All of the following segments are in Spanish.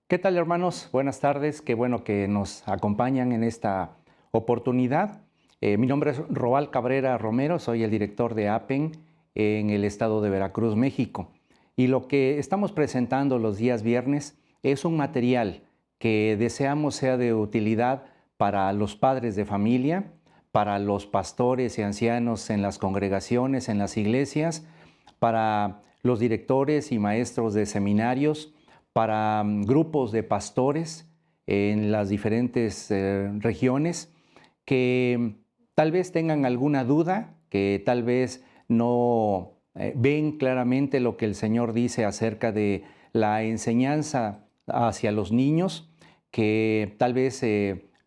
¿Qué tal, hermanos? Buenas tardes. Qué bueno que nos acompañan en esta oportunidad. Mi nombre es Roal Cabrera Romero, soy el director de APEN en el estado de Veracruz, México. Y lo que estamos presentando los días viernes es un material que deseamos sea de utilidad para los padres de familia, para los pastores y ancianos en las congregaciones, en las iglesias, para los directores y maestros de seminarios, para grupos de pastores en las diferentes regiones que tal vez tengan alguna duda, que tal vez no ven claramente lo que el Señor dice acerca de la enseñanza hacia los niños, que tal vez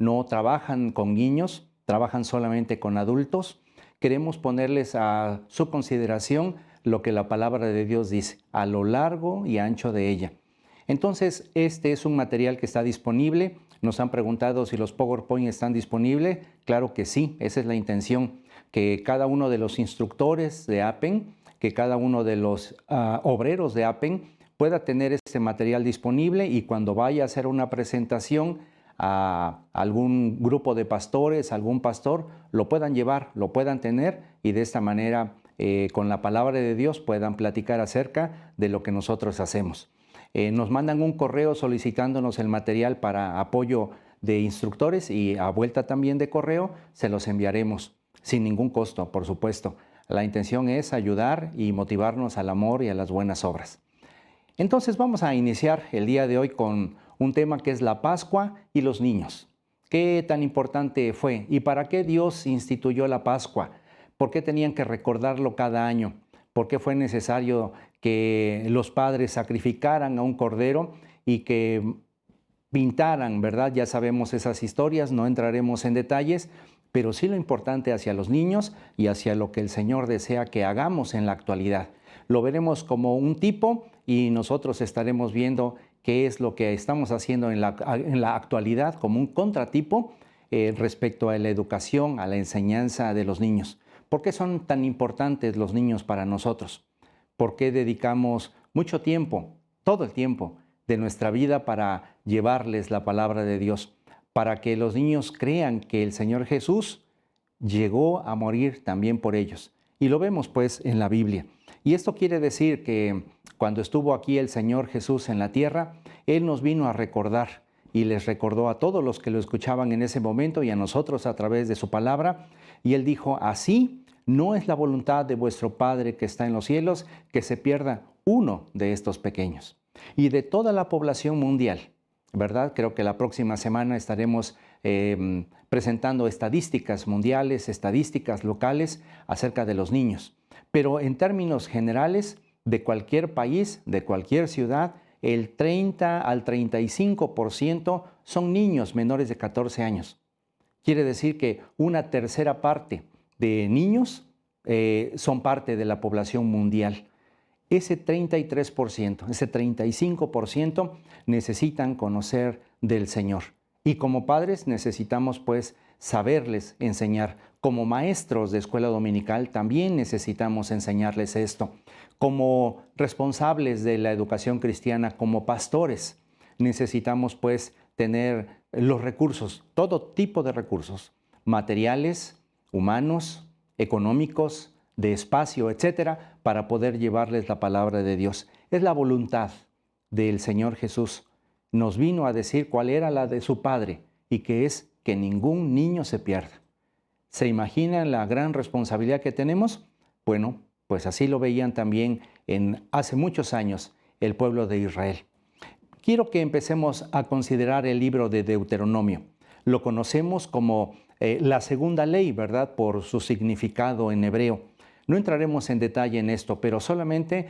no trabajan con niños, trabajan solamente con adultos. Queremos ponerles a su consideración lo que la palabra de Dios dice, a lo largo y ancho de ella. Entonces, este es un material que está disponible. Nos han preguntado si los PowerPoint están disponibles. Claro que sí, esa es la intención, que cada uno de los instructores de APEN, que cada uno de los obreros de APEN pueda tener este material disponible y cuando vaya a hacer una presentación a algún grupo de pastores, algún pastor, lo puedan llevar, lo puedan tener y de esta manera, con la palabra de Dios, puedan platicar acerca de lo que nosotros hacemos. Nos mandan un correo solicitándonos el material para apoyo de instructores y a vuelta también de correo se los enviaremos sin ningún costo, por supuesto. La intención es ayudar y motivarnos al amor y a las buenas obras. Entonces vamos a iniciar el día de hoy con un tema que es la Pascua y los niños. ¿Qué tan importante fue? ¿Y para qué Dios instituyó la Pascua? ¿Por qué tenían que recordarlo cada año? ¿Por qué fue necesario que los padres sacrificaran a un cordero y que pintaran, ¿verdad? Ya sabemos esas historias, no entraremos en detalles, pero sí lo importante hacia los niños y hacia lo que el Señor desea que hagamos en la actualidad. Lo veremos como un tipo y nosotros estaremos viendo qué es lo que estamos haciendo en la actualidad como un contratipo respecto a la educación, a la enseñanza de los niños. ¿Por qué son tan importantes los niños para nosotros? ¿Por qué dedicamos mucho tiempo, todo el tiempo de nuestra vida para llevarles la palabra de Dios? Para que los niños crean que el Señor Jesús llegó a morir también por ellos. Y lo vemos pues en la Biblia. Y esto quiere decir que cuando estuvo aquí el Señor Jesús en la tierra, Él nos vino a recordar y les recordó a todos los que lo escuchaban en ese momento y a nosotros a través de su palabra. Y Él dijo, así no es la voluntad de vuestro Padre que está en los cielos que se pierda uno de estos pequeños. Y de toda la población mundial, ¿verdad? Creo que la próxima semana estaremos presentando estadísticas mundiales, estadísticas locales acerca de los niños. Pero en términos generales, de cualquier país, de cualquier ciudad, el 30 al 35% son niños menores de 14 años. Quiere decir que una tercera parte de niños son parte de la población mundial. Ese 33%, ese 35% necesitan conocer del Señor. Y como padres necesitamos pues saberles enseñar. Como maestros de escuela dominical también necesitamos enseñarles esto. Como responsables de la educación cristiana, como pastores, necesitamos pues tener los recursos, todo tipo de recursos, materiales, humanos, económicos, de espacio, etcétera, para poder llevarles la palabra de Dios. Es la voluntad del Señor Jesús. Nos vino a decir cuál era la de su Padre y que es que ningún niño se pierda. ¿Se imaginan la gran responsabilidad que tenemos? Bueno, pues así lo veían también hace muchos años el pueblo de Israel. Quiero que empecemos a considerar el libro de Deuteronomio. Lo conocemos como la segunda ley, ¿verdad? Por su significado en hebreo. No entraremos en detalle en esto, pero solamente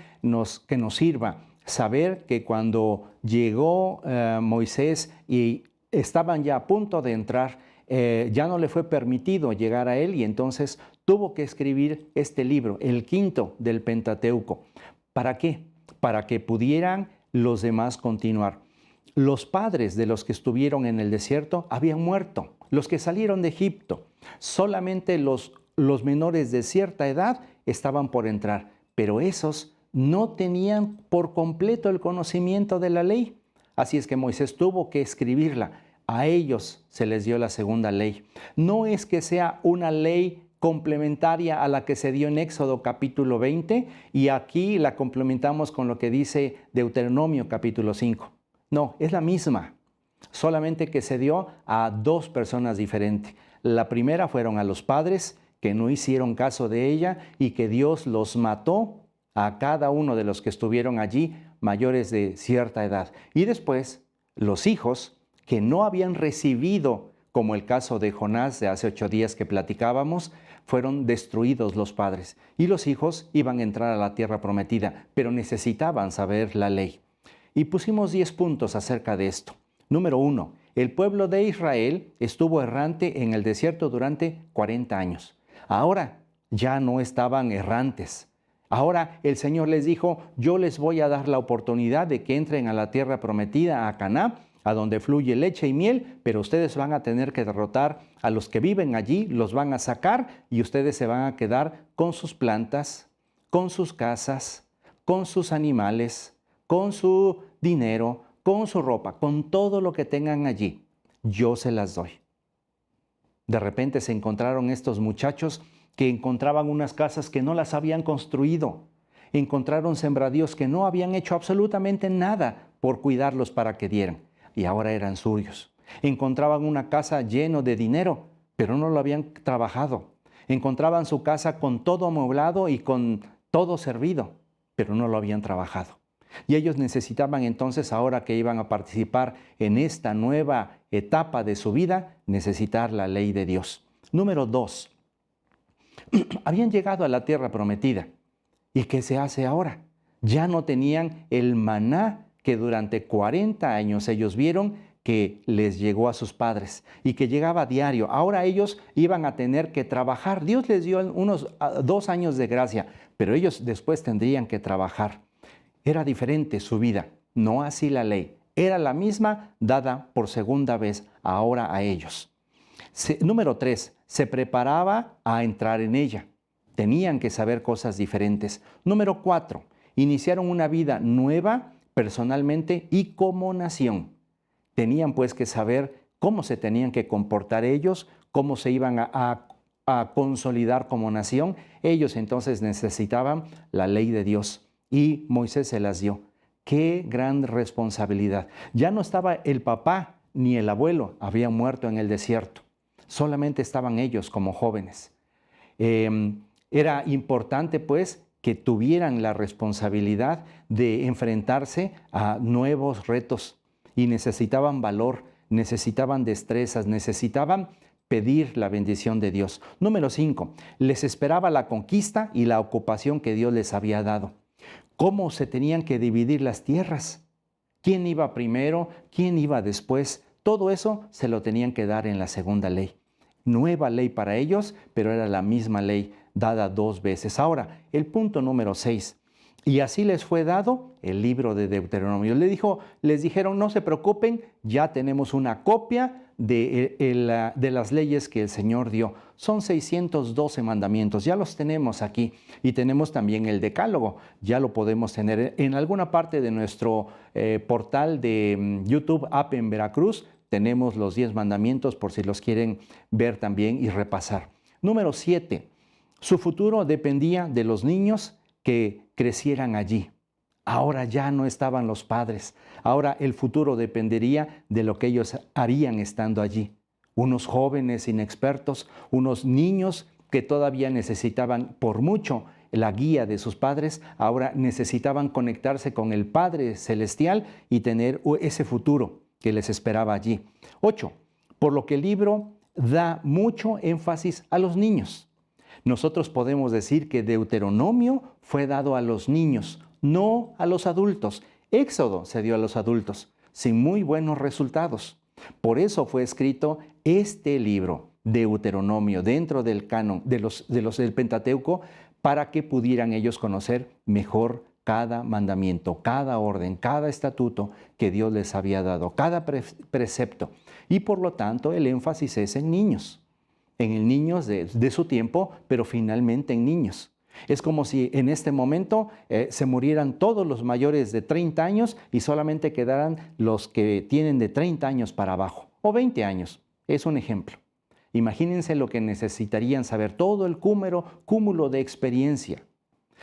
que nos sirva saber que cuando llegó Moisés y estaban ya a punto de entrar, ya no le fue permitido llegar a él y entonces tuvo que escribir este libro, el quinto del Pentateuco. ¿Para qué? Para que pudieran los demás continuar. Los padres de los que estuvieron en el desierto habían muerto, los que salieron de Egipto. Solamente los menores de cierta edad estaban por entrar, pero esos no tenían por completo el conocimiento de la ley. Así es que Moisés tuvo que escribirla. A ellos se les dio la segunda ley. No es que sea una ley complementaria a la que se dio en Éxodo capítulo 20 y aquí la complementamos con lo que dice Deuteronomio capítulo 5. No, es la misma, solamente que se dio a dos personas diferentes. La primera fueron a los padres que no hicieron caso de ella y que Dios los mató a cada uno de los que estuvieron allí mayores de cierta edad. Y después los hijos que no habían recibido, como el caso de Jonás de hace 8 días que platicábamos, fueron destruidos los padres. Y los hijos iban a entrar a la tierra prometida, pero necesitaban saber la ley. Y pusimos 10 puntos acerca de esto. Número 1, el pueblo de Israel estuvo errante en el desierto durante 40 años. Ahora ya no estaban errantes. Ahora el Señor les dijo, yo les voy a dar la oportunidad de que entren a la tierra prometida, a Canaán, a donde fluye leche y miel, pero ustedes van a tener que derrotar a los que viven allí, los van a sacar y ustedes se van a quedar con sus plantas, con sus casas, con sus animales, con su dinero, con su ropa, con todo lo que tengan allí. Yo se las doy. De repente se encontraron estos muchachos que encontraban unas casas que no las habían construido. Encontraron sembradíos que no habían hecho absolutamente nada por cuidarlos para que dieran. Y ahora eran suyos. Encontraban una casa lleno de dinero, pero no lo habían trabajado. Encontraban su casa con todo amueblado y con todo servido, pero no lo habían trabajado. Y ellos necesitaban entonces, ahora que iban a participar en esta nueva etapa de su vida, necesitar la ley de Dios. Número 2, habían llegado a la tierra prometida. ¿Y qué se hace ahora? Ya no tenían el maná que durante 40 años ellos vieron que les llegó a sus padres y que llegaba a diario. Ahora ellos iban a tener que trabajar. Dios les dio unos 2 años de gracia, pero ellos después tendrían que trabajar. Era diferente su vida, no así la ley. Era la misma dada por segunda vez ahora a ellos. Número 3, se preparaba a entrar en ella. Tenían que saber cosas diferentes. Número 4, iniciaron una vida nueva personalmente y como nación. Tenían pues que saber cómo se tenían que comportar ellos, cómo se iban a consolidar como nación. Ellos entonces necesitaban la ley de Dios y Moisés se las dio. ¡Qué gran responsabilidad! Ya no estaba el papá ni el abuelo, habían muerto en el desierto. Solamente estaban ellos como jóvenes. Era importante pues que tuvieran la responsabilidad de enfrentarse a nuevos retos y necesitaban valor, necesitaban destrezas, necesitaban pedir la bendición de Dios. Número 5, les esperaba la conquista y la ocupación que Dios les había dado. ¿Cómo se tenían que dividir las tierras? ¿Quién iba primero? ¿Quién iba después? Todo eso se lo tenían que dar en la segunda ley. Nueva ley para ellos, pero era la misma ley dada 2 veces. Ahora, el punto número 6. Y así les fue dado el libro de Deuteronomio. Les dijeron, no se preocupen, ya tenemos una copia de las leyes que el Señor dio. Son 612 mandamientos, ya los tenemos aquí. Y tenemos también el decálogo, ya lo podemos tener en alguna parte de nuestro portal de YouTube App en Veracruz. Tenemos los 10 mandamientos por si los quieren ver también y repasar. Número 7. Su futuro dependía de los niños que crecieran allí. Ahora ya no estaban los padres. Ahora el futuro dependería de lo que ellos harían estando allí. Unos jóvenes inexpertos, unos niños que todavía necesitaban por mucho la guía de sus padres, ahora necesitaban conectarse con el Padre Celestial y tener ese futuro que les esperaba allí. 8. Por lo que el libro da mucho énfasis a los niños. Nosotros podemos decir que Deuteronomio fue dado a los niños, no a los adultos. Éxodo se dio a los adultos, sin muy buenos resultados. Por eso fue escrito este libro, Deuteronomio, dentro del canon del Pentateuco, para que pudieran ellos conocer mejor cada mandamiento, cada orden, cada estatuto que Dios les había dado, cada precepto. Y por lo tanto el énfasis es en niños. En el niños de su tiempo, pero finalmente en niños. Es como si en este momento se murieran todos los mayores de 30 años y solamente quedaran los que tienen de 30 años para abajo, o 20 años. Es un ejemplo. Imagínense lo que necesitarían saber, todo el cúmulo de experiencia.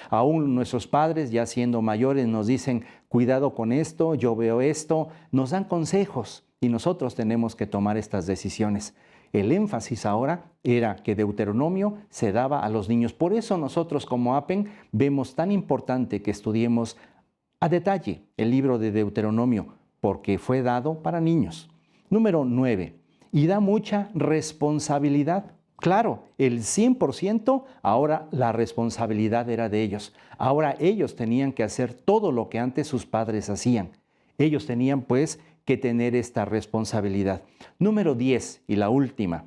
Aún nuestros padres, ya siendo mayores, nos dicen, cuidado con esto, yo veo esto, nos dan consejos y nosotros tenemos que tomar estas decisiones. El énfasis ahora era que Deuteronomio se daba a los niños. Por eso nosotros como APEN vemos tan importante que estudiemos a detalle el libro de Deuteronomio, porque fue dado para niños. Número 9. Y da mucha responsabilidad. Claro, el 100%, ahora la responsabilidad era de ellos. Ahora ellos tenían que hacer todo lo que antes sus padres hacían. Ellos tenían pues que tener esta responsabilidad. Número 10 y la última.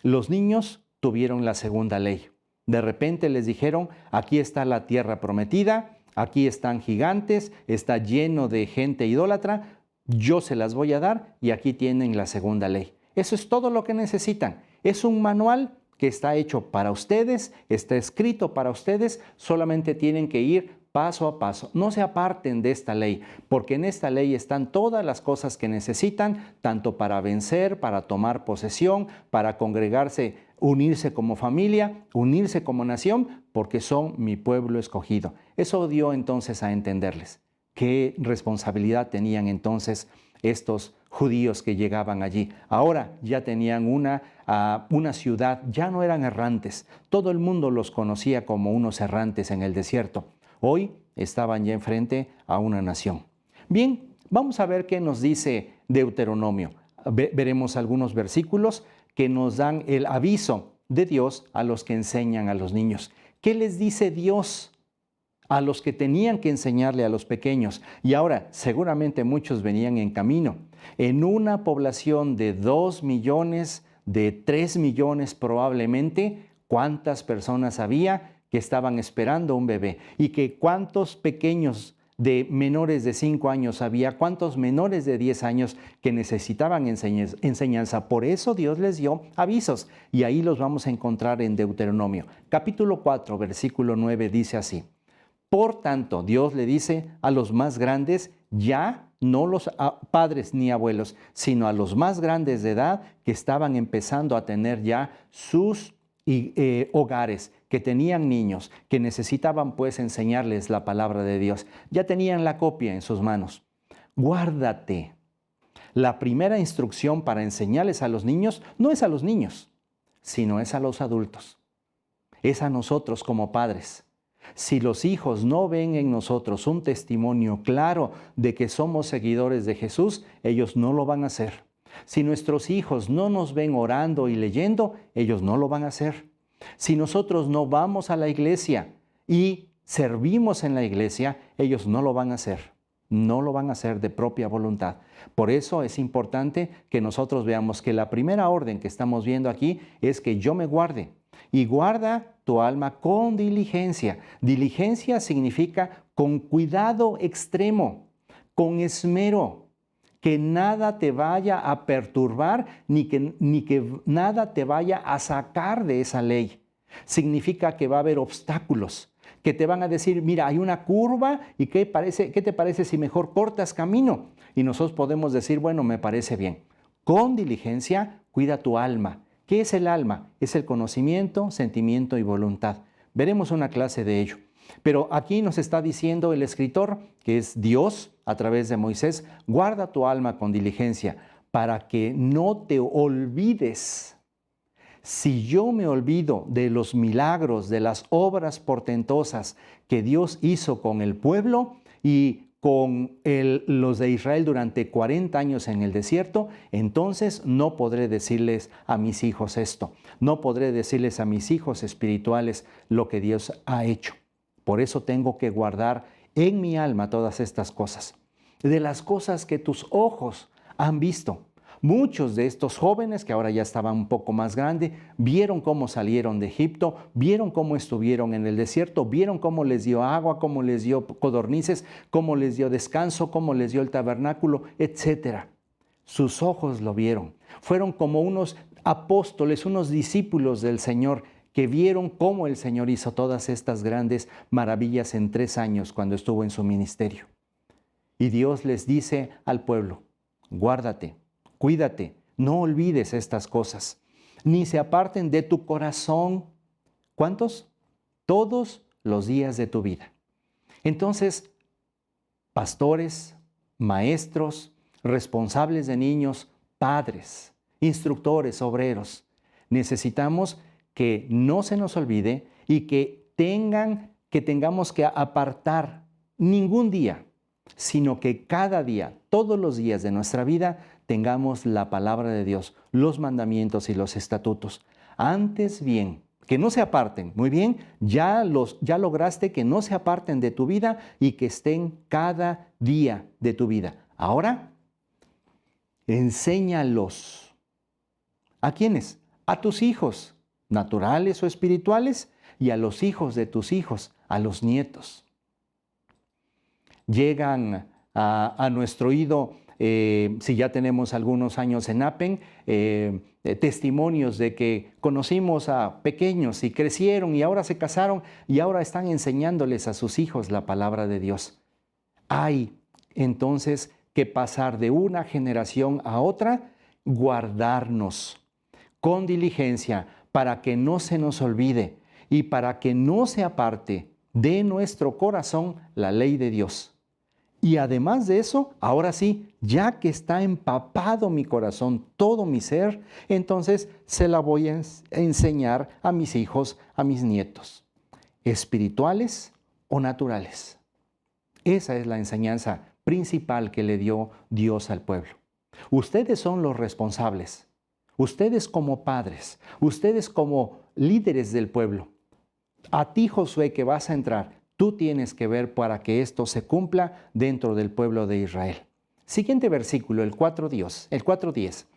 Los niños tuvieron la segunda ley. De repente les dijeron, aquí está la tierra prometida, aquí están gigantes, está lleno de gente idólatra, yo se las voy a dar y aquí tienen la segunda ley. Eso es todo lo que necesitan. Es un manual que está hecho para ustedes, está escrito para ustedes, solamente tienen que ir paso a paso. No se aparten de esta ley, porque en esta ley están todas las cosas que necesitan, tanto para vencer, para tomar posesión, para congregarse, unirse como familia, unirse como nación, porque son mi pueblo escogido. Eso dio entonces a entenderles qué responsabilidad tenían entonces estos judíos que llegaban allí. Ahora ya tenían una ciudad, ya no eran errantes. Todo el mundo los conocía como unos errantes en el desierto. Hoy estaban ya enfrente a una nación. Bien, vamos a ver qué nos dice Deuteronomio. Veremos algunos versículos que nos dan el aviso de Dios a los que enseñan a los niños. ¿Qué les dice Dios a los que tenían que enseñarle a los pequeños? Y ahora seguramente muchos venían en camino. En una población de 2 millones, de 3 millones probablemente, ¿cuántas personas había que estaban esperando un bebé? Y que cuántos pequeños de menores de 5 años había, cuántos menores de 10 años que necesitaban enseñanza. Por eso Dios les dio avisos y ahí los vamos a encontrar en Deuteronomio. Capítulo 4, versículo 9 dice así. Por tanto, Dios le dice a los más grandes, ya no los padres ni abuelos, sino a los más grandes de edad que estaban empezando a tener ya sus hogares, que tenían niños, que necesitaban pues enseñarles la palabra de Dios. Ya tenían la copia en sus manos. Guárdate. La primera instrucción para enseñarles a los niños no es a los niños, sino es a los adultos. Es a nosotros como padres. Si los hijos no ven en nosotros un testimonio claro de que somos seguidores de Jesús, ellos no lo van a hacer. Si nuestros hijos no nos ven orando y leyendo, ellos no lo van a hacer. Si nosotros no vamos a la iglesia y servimos en la iglesia, ellos no lo van a hacer. No lo van a hacer de propia voluntad. Por eso es importante que nosotros veamos que la primera orden que estamos viendo aquí es que yo me guarde. Y guarda tu alma con diligencia. Diligencia significa con cuidado extremo, con esmero, que nada te vaya a perturbar ni que nada te vaya a sacar de esa ley. Significa que va a haber obstáculos, que te van a decir, mira, hay una curva y ¿qué te parece si mejor cortas camino? Y nosotros podemos decir, bueno, me parece bien. Con diligencia, cuida tu alma. ¿Qué es el alma? Es el conocimiento, sentimiento y voluntad. Veremos una clase de ello. Pero aquí nos está diciendo el escritor, que es Dios a través de Moisés, guarda tu alma con diligencia para que no te olvides. Si yo me olvido de los milagros, de las obras portentosas que Dios hizo con el pueblo y con los de Israel durante 40 años en el desierto, entonces no podré decirles a mis hijos esto. No podré decirles a mis hijos espirituales lo que Dios ha hecho. Por eso tengo que guardar en mi alma todas estas cosas. De las cosas que tus ojos han visto. Muchos de estos jóvenes, que ahora ya estaban un poco más grandes, vieron cómo salieron de Egipto, vieron cómo estuvieron en el desierto, vieron cómo les dio agua, cómo les dio codornices, cómo les dio descanso, cómo les dio el tabernáculo, etc. Sus ojos lo vieron. Fueron como unos apóstoles, unos discípulos del Señor que vieron cómo el Señor hizo todas estas grandes maravillas en 3 años cuando estuvo en su ministerio. Y Dios les dice al pueblo, guárdate, cuídate, no olvides estas cosas, ni se aparten de tu corazón. ¿Cuántos? Todos los días de tu vida. Entonces, pastores, maestros, responsables de niños, padres, instructores, obreros, necesitamos que no se nos olvide y que tengamos que apartar ningún día, sino que cada día, todos los días de nuestra vida, tengamos la palabra de Dios, los mandamientos y los estatutos. Antes bien, que no se aparten. Muy bien, ya lograste que no se aparten de tu vida y que estén cada día de tu vida. Ahora, enséñalos. ¿A quiénes? A tus hijos, naturales o espirituales, y a los hijos de tus hijos, a los nietos. Llegan a nuestro oído, si ya tenemos algunos años en APEN, testimonios de que conocimos a pequeños y crecieron y ahora se casaron y ahora están enseñándoles a sus hijos la palabra de Dios. Hay entonces que pasar de una generación a otra, guardarnos con diligencia para que no se nos olvide y para que no se aparte de nuestro corazón la ley de Dios. Y además de eso, ahora sí, ya que está empapado mi corazón, todo mi ser, entonces se la voy a enseñar a mis hijos, a mis nietos, espirituales o naturales. Esa es la enseñanza principal que le dio Dios al pueblo. Ustedes son los responsables. Ustedes como padres, ustedes como líderes del pueblo. A ti, Josué, que vas a entrar, tú tienes que ver para que esto se cumpla dentro del pueblo de Israel. Siguiente versículo, el 4:10.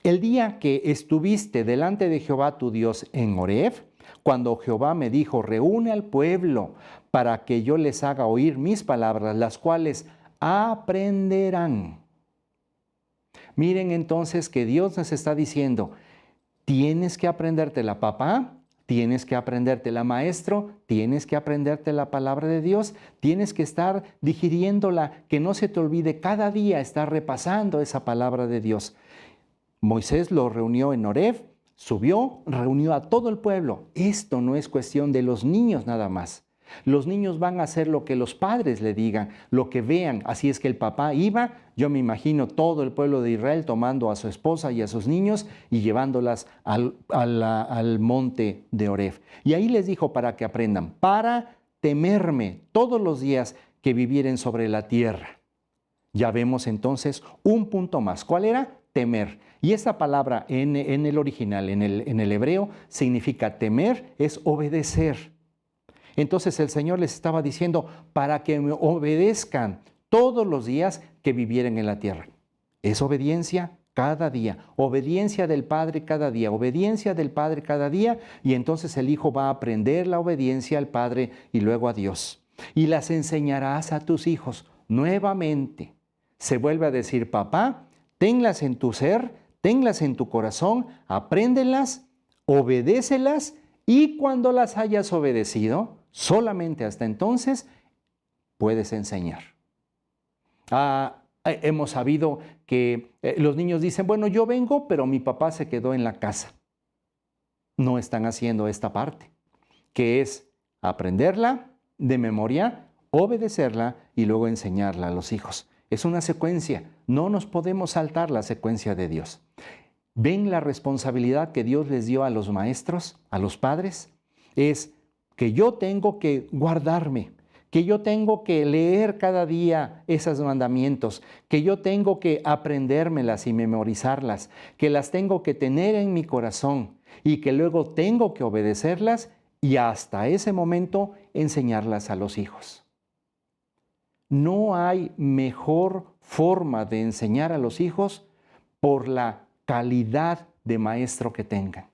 El día que estuviste delante de Jehová tu Dios en Horeb, cuando Jehová me dijo, reúne al pueblo para que yo les haga oír mis palabras, las cuales aprenderán. Miren entonces que Dios nos está diciendo, tienes que aprendértela, papá. Tienes que aprendértela, maestro, tienes que aprenderte la palabra de Dios, tienes que estar digiriéndola, que no se te olvide cada día estar repasando esa palabra de Dios. Moisés lo reunió en Horeb, subió, reunió a todo el pueblo. Esto no es cuestión de los niños nada más. Los niños van a hacer lo que los padres le digan, lo que vean. Así es que el papá iba, yo me imagino todo el pueblo de Israel tomando a su esposa y a sus niños y llevándolas al monte de Horeb. Y ahí les dijo para que aprendan, para temerme todos los días que vivieren sobre la tierra. Ya vemos entonces un punto más. ¿Cuál era? Temer. Y esa palabra en el original, en el hebreo, significa temer, es obedecer. Entonces el Señor les estaba diciendo para que me obedezcan todos los días que vivieren en la tierra. Es obediencia cada día, obediencia del Padre cada día, obediencia del Padre cada día, y entonces el Hijo va a aprender la obediencia al Padre y luego a Dios. Y las enseñarás a tus hijos nuevamente. Se vuelve a decir, papá, tenlas en tu ser, tenlas en tu corazón, apréndelas, obedécelas, y cuando las hayas obedecido, solamente hasta entonces puedes enseñar. Hemos sabido que los niños dicen, bueno, yo vengo, pero mi papá se quedó en la casa. No están haciendo esta parte, que es aprenderla de memoria, obedecerla y luego enseñarla a los hijos. Es una secuencia, no nos podemos saltar la secuencia de Dios. ¿Ven la responsabilidad que Dios les dio a los maestros, a los padres? Es que yo tengo que guardarme, que yo tengo que leer cada día esos mandamientos, que yo tengo que aprendérmelas y memorizarlas, que las tengo que tener en mi corazón y que luego tengo que obedecerlas y hasta ese momento enseñarlas a los hijos. No hay mejor forma de enseñar a los hijos por la calidad de maestro que tengan,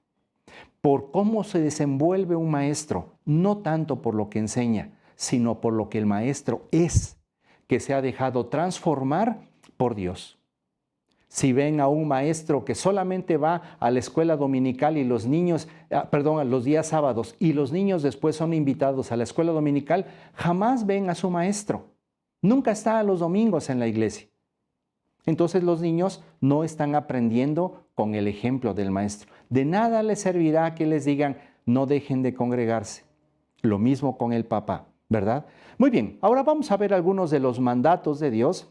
por cómo se desenvuelve un maestro, no tanto por lo que enseña, sino por lo que el maestro es, que se ha dejado transformar por Dios. Si ven a un maestro que solamente va a la escuela dominical y los niños, a los días sábados, y los niños después son invitados a la escuela dominical, jamás ven a su maestro. Nunca está los domingos en la iglesia. Entonces los niños no están aprendiendo con el ejemplo del maestro. De nada les servirá que les digan, no dejen de congregarse. Lo mismo con el papá, ¿verdad? Muy bien, ahora vamos a ver algunos de los mandatos de Dios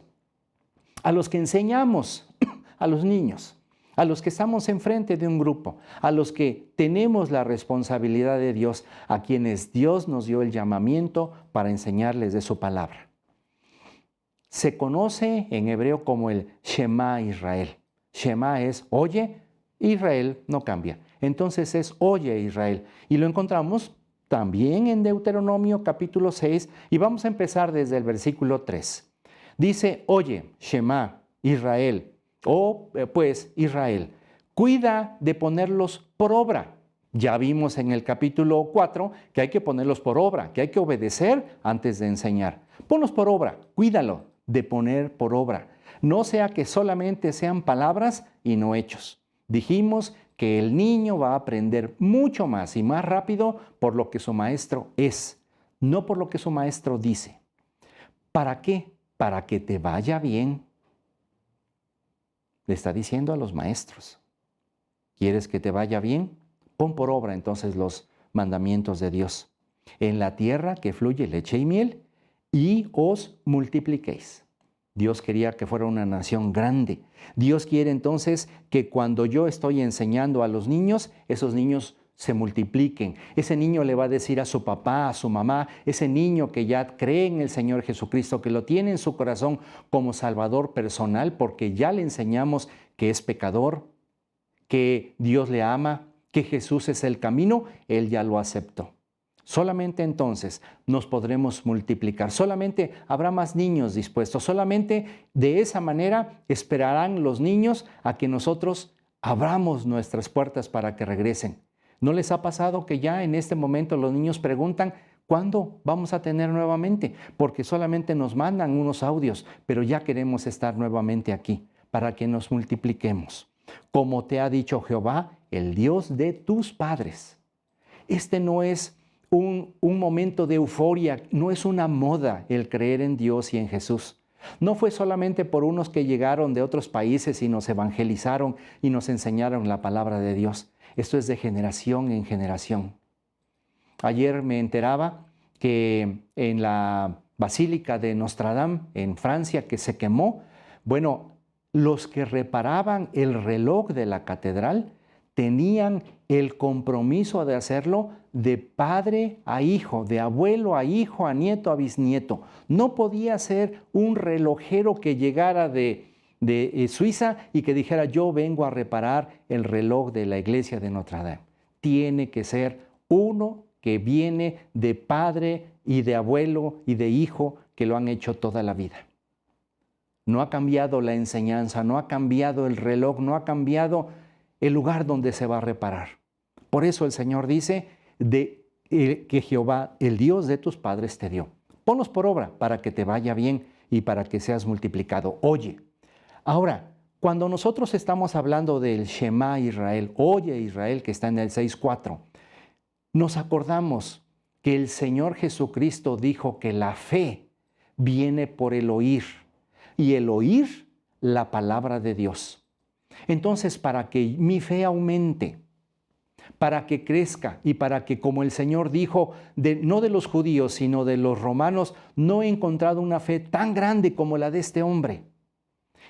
a los que enseñamos a los niños, a los que estamos enfrente de un grupo, a los que tenemos la responsabilidad de Dios, a quienes Dios nos dio el llamamiento para enseñarles de su palabra. Se conoce en hebreo como el Shema Israel. Shema es oye, Israel no cambia. Entonces es oye Israel. Y lo encontramos también en Deuteronomio capítulo 6 y vamos a empezar desde el versículo 3. Dice, oye, Shema, Israel, pues Israel, cuida de ponerlos por obra. Ya vimos en el capítulo 4 que hay que ponerlos por obra, que hay que obedecer antes de enseñar. Ponlos por obra, cuídalo de poner por obra. No sea que solamente sean palabras y no hechos. Dijimos que el niño va a aprender mucho más y más rápido por lo que su maestro es, no por lo que su maestro dice. ¿Para qué? Para que te vaya bien. Le está diciendo a los maestros. ¿Quieres que te vaya bien? Pon por obra entonces los mandamientos de Dios. En la tierra que fluye leche y miel, y os multipliquéis. Dios quería que fuera una nación grande. Dios quiere entonces que cuando yo estoy enseñando a los niños, esos niños se multipliquen. Ese niño le va a decir a su papá, a su mamá, ese niño que ya cree en el Señor Jesucristo, que lo tiene en su corazón como Salvador personal, porque ya le enseñamos que es pecador, que Dios le ama, que Jesús es el camino, él ya lo aceptó. Solamente entonces nos podremos multiplicar, solamente habrá más niños dispuestos, solamente de esa manera esperarán los niños a que nosotros abramos nuestras puertas para que regresen. ¿No les ha pasado que ya en este momento los niños preguntan, ¿cuándo vamos a tener nuevamente? Porque solamente nos mandan unos audios, pero ya queremos estar nuevamente aquí para que nos multipliquemos. Como te ha dicho Jehová, el Dios de tus padres. Este no es un momento de euforia, no es una moda el creer en Dios y en Jesús. No fue solamente por unos que llegaron de otros países y nos evangelizaron y nos enseñaron la palabra de Dios. Esto es de generación en generación. Ayer me enteraba que en la Basílica de Notre Dame, en Francia, que se quemó, bueno, los que reparaban el reloj de la catedral tenían el compromiso de hacerlo de padre a hijo, de abuelo a hijo, a nieto a bisnieto. No podía ser un relojero que llegara de Suiza y que dijera yo vengo a reparar el reloj de la iglesia de Notre Dame. Tiene que ser uno que viene de padre y de abuelo y de hijo que lo han hecho toda la vida. No ha cambiado la enseñanza, no ha cambiado el reloj, no ha cambiado el lugar donde se va a reparar. Por eso el Señor dice que Jehová, el Dios de tus padres, te dio. Ponlos por obra para que te vaya bien y para que seas multiplicado. Oye, ahora, cuando nosotros estamos hablando del Shema Israel, oye Israel, que está en el 6:4, nos acordamos que el Señor Jesucristo dijo que la fe viene por el oír y el oír la palabra de Dios. Entonces, para que mi fe aumente, para que crezca y para que, como el Señor dijo, no de los judíos, sino de los romanos, no he encontrado una fe tan grande como la de este hombre,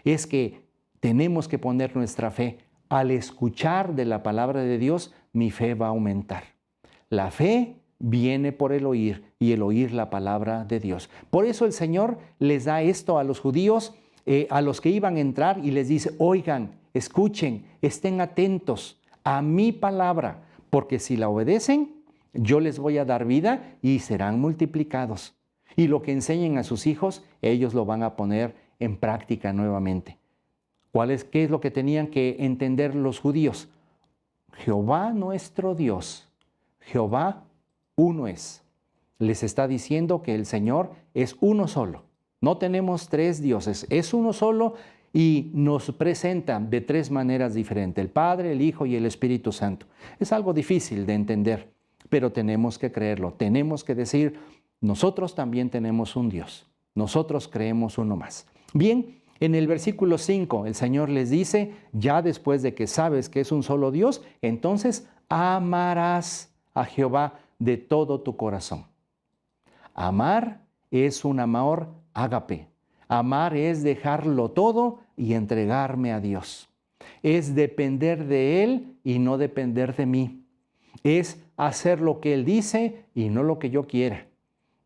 es que tenemos que poner nuestra fe. Al escuchar de la palabra de Dios, mi fe va a aumentar. La fe viene por el oír y el oír la palabra de Dios. Por eso el Señor les da esto a los judíos, a los que iban a entrar, y les dice, oigan, escuchen, estén atentos a mi palabra, porque si la obedecen, yo les voy a dar vida y serán multiplicados. Y lo que enseñen a sus hijos, ellos lo van a poner en práctica nuevamente. ¿Qué es lo que tenían que entender los judíos? Jehová nuestro Dios, Jehová uno es. Les está diciendo que el Señor es uno solo. No tenemos tres dioses, es uno solo y nos presenta de tres maneras diferentes, el Padre, el Hijo y el Espíritu Santo. Es algo difícil de entender, pero tenemos que creerlo. Tenemos que decir, nosotros también tenemos un Dios. Nosotros creemos uno más. Bien, en el versículo 5, el Señor les dice, ya después de que sabes que es un solo Dios, entonces amarás a Jehová de todo tu corazón. Amar es un amor ágape. Amar es dejarlo todo y entregarme a Dios. Es depender de Él y no depender de mí. Es hacer lo que Él dice y no lo que yo quiera.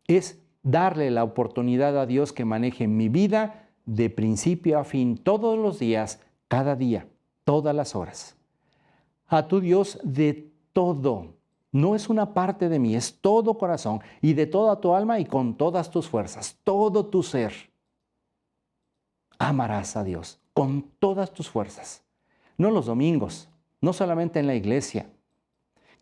Es darle la oportunidad a Dios que maneje mi vida de principio a fin, todos los días, cada día, todas las horas. A tu Dios de todo. No es una parte de mí, es todo corazón y de toda tu alma y con todas tus fuerzas, todo tu ser. Amarás a Dios con todas tus fuerzas. No los domingos, no solamente en la iglesia.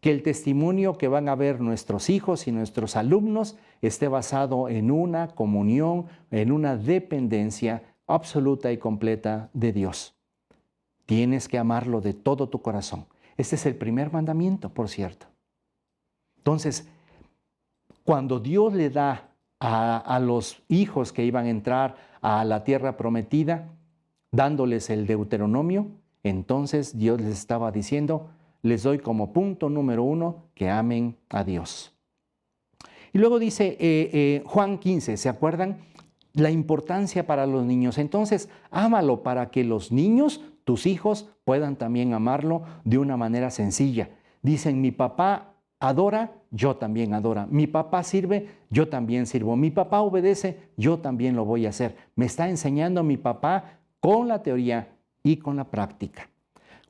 Que el testimonio que van a ver nuestros hijos y nuestros alumnos esté basado en una comunión, en una dependencia absoluta y completa de Dios. Tienes que amarlo de todo tu corazón. Este es el primer mandamiento, por cierto. Entonces, cuando Dios le da a los hijos que iban a entrar a la tierra prometida, dándoles el Deuteronomio, entonces Dios les estaba diciendo, les doy como punto número 1 que amen a Dios. Y luego dice Juan 15, ¿se acuerdan? La importancia para los niños. Entonces, ámalo para que los niños, tus hijos, puedan también amarlo de una manera sencilla. Dicen, mi papá adora, yo también adoro. Mi papá sirve, yo también sirvo. Mi papá obedece, yo también lo voy a hacer. Me está enseñando mi papá con la teoría y con la práctica.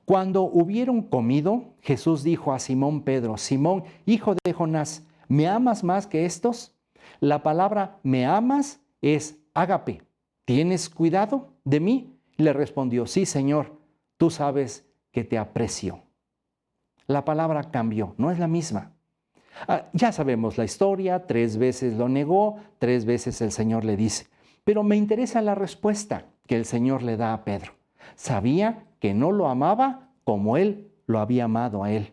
Cuando hubieron comido, Jesús dijo a Simón Pedro, Simón, hijo de Jonás, ¿me amas más que estos? La palabra me amas es ágape. ¿Tienes cuidado de mí? Le respondió, sí, Señor, tú sabes que te aprecio. La palabra cambió, no es la misma. Ya sabemos la historia, 3 veces lo negó, 3 veces el Señor le dice. Pero me interesa la respuesta que el Señor le da a Pedro. Sabía que no lo amaba como Él lo había amado a Él.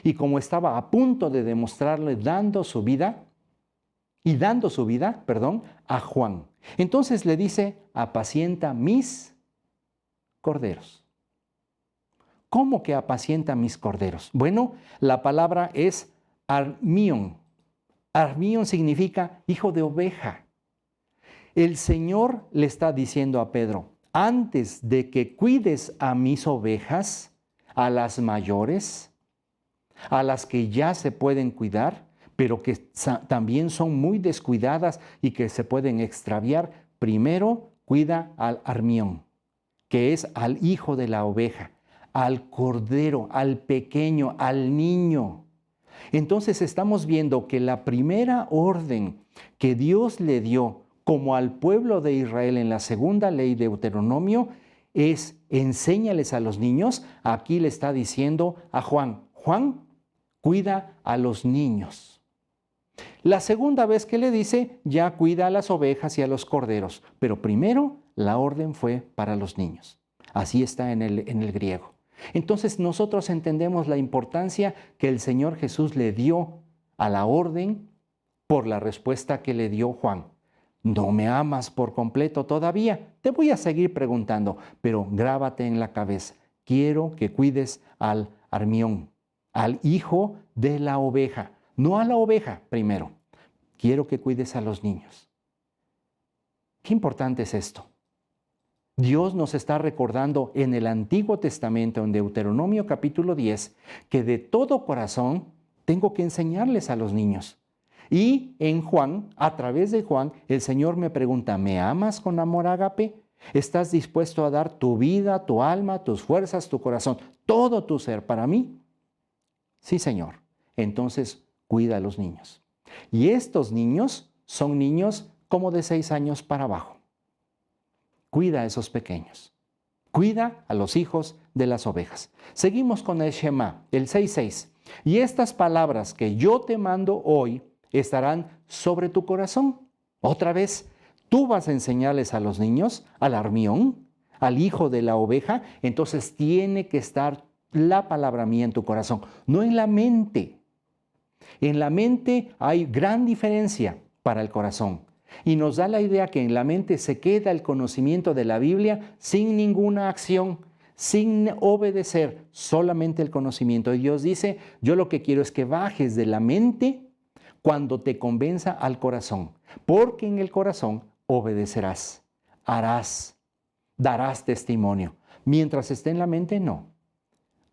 Y como estaba a punto de demostrarle dando su vida a Juan. Entonces le dice, apacienta mis corderos. ¿Cómo que apacienta mis corderos? Bueno, la palabra es armión. Armión significa hijo de oveja. El Señor le está diciendo a Pedro, antes de que cuides a mis ovejas, a las mayores, a las que ya se pueden cuidar, pero que también son muy descuidadas y que se pueden extraviar, primero cuida al armión, que es al hijo de la oveja, al cordero, al pequeño, al niño. Entonces estamos viendo que la primera orden que Dios le dio como al pueblo de Israel en la segunda ley de Deuteronomio es enséñales a los niños. Aquí le está diciendo a Juan, Juan, cuida a los niños. La segunda vez que le dice, ya cuida a las ovejas y a los corderos, pero primero la orden fue para los niños. Así está en el griego. Entonces nosotros entendemos la importancia que el Señor Jesús le dio a la orden por la respuesta que le dio Juan. ¿No me amas por completo todavía? Te voy a seguir preguntando, pero grábate en la cabeza. Quiero que cuides al armión, al hijo de la oveja. No a la oveja primero. Quiero que cuides a los niños. Qué importante es esto. Dios nos está recordando en el Antiguo Testamento, en Deuteronomio capítulo 10, que de todo corazón tengo que enseñarles a los niños. Y en Juan, a través de Juan, el Señor me pregunta, ¿me amas con amor ágape? ¿Estás dispuesto a dar tu vida, tu alma, tus fuerzas, tu corazón, todo tu ser para mí? Sí, Señor. Entonces, cuida a los niños. Y estos niños son niños como de 6 años para abajo. Cuida a esos pequeños. Cuida a los hijos de las ovejas. Seguimos con el Shema, el 6:6. Y estas palabras que yo te mando hoy estarán sobre tu corazón. Otra vez, tú vas a enseñarles a los niños, al armión, al hijo de la oveja, entonces tiene que estar la palabra mía en tu corazón, no en la mente. En la mente hay gran diferencia para el corazón. Y nos da la idea que en la mente se queda el conocimiento de la Biblia sin ninguna acción, sin obedecer, solamente el conocimiento. Y Dios dice, yo lo que quiero es que bajes de la mente cuando te convenza al corazón, porque en el corazón obedecerás, harás, darás testimonio. Mientras esté en la mente, no.